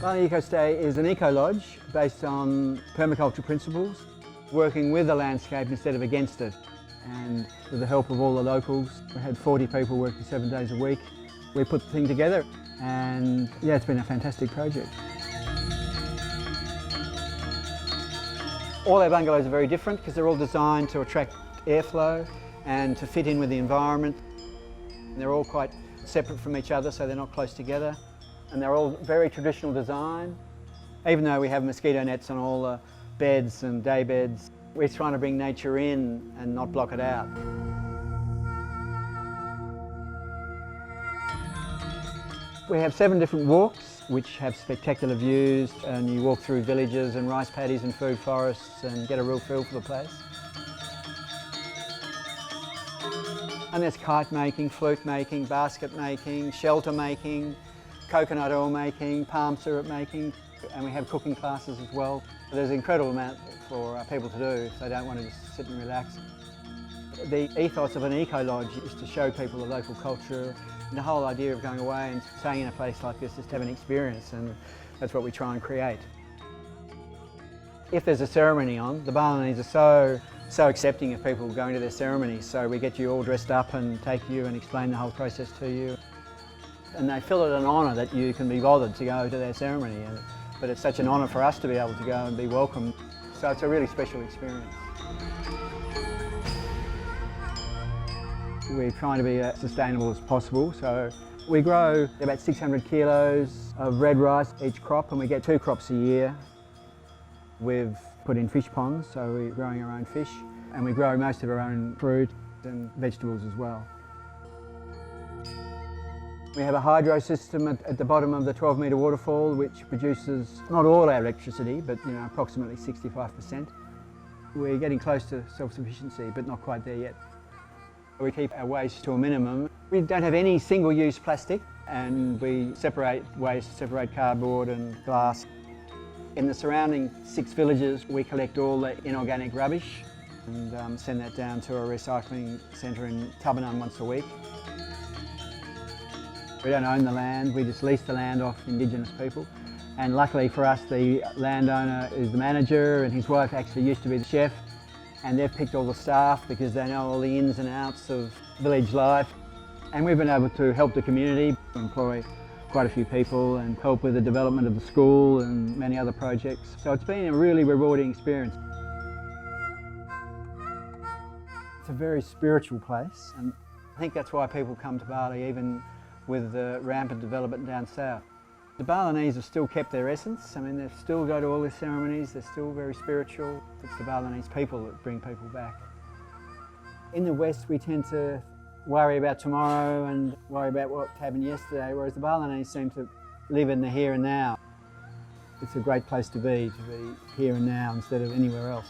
Bali Eco-Stay is an eco-lodge based on permaculture principles, working with the landscape instead of against it. And with the help of all the locals, we had 40 people working 7 days a week. We put the thing together and yeah, it's been a fantastic project. All our bungalows are very different because they're all designed to attract airflow and to fit in with the environment. And they're all quite separate from each other, so they're not close together. And they're all very traditional design. Even though we have mosquito nets on all the beds and day beds, we're trying to bring nature in and not block it out. We have 7 different walks which have spectacular views, and you walk through villages and rice paddies and food forests and get a real feel for the place. And there's kite making, flute making, basket making, shelter making, coconut oil making, palm syrup making, and we have cooking classes as well. There's an incredible amount for people to do if they don't want to just sit and relax. The ethos of an eco-lodge is to show people the local culture. And the whole idea of going away and staying in a place like this is to have an experience, and that's what we try and create. If there's a ceremony on, the Balinese are so accepting of people going to their ceremonies, so we get you all dressed up and take you and explain the whole process to you. And they feel it an honour that you can be bothered to go to their ceremony, but it's such an honour for us to be able to go and be welcomed. So it's a really special experience. We're trying to be as sustainable as possible, so we grow about 600 kilos of red rice each crop, and we get 2 crops a year. We've put in fish ponds, so we're growing our own fish, and we grow most of our own fruit and vegetables as well. We have a hydro system at the bottom of the 12-metre waterfall which produces not all our electricity, but approximately 65%. We're getting close to self-sufficiency, but not quite there yet. We keep our waste to a minimum. We don't have any single-use plastic, and we separate waste, separate cardboard and glass. In the surrounding 6 villages, we collect all the inorganic rubbish and send that down to a recycling centre in Tabanang once a week. We don't own the land, we just lease the land off Indigenous people. And luckily for us, the landowner is the manager, and his wife actually used to be the chef. And they've picked all the staff because they know all the ins and outs of village life. And we've been able to help the community, employ quite a few people and help with the development of the school and many other projects. So it's been a really rewarding experience. It's a very spiritual place, and I think that's why people come to Bali, even with the rampant development down south. The Balinese have still kept their essence. I mean, they still go to all their ceremonies, they're still very spiritual. It's the Balinese people that bring people back. In the West, we tend to worry about tomorrow and worry about what happened yesterday, whereas the Balinese seem to live in the here and now. It's a great place to be here and now instead of anywhere else.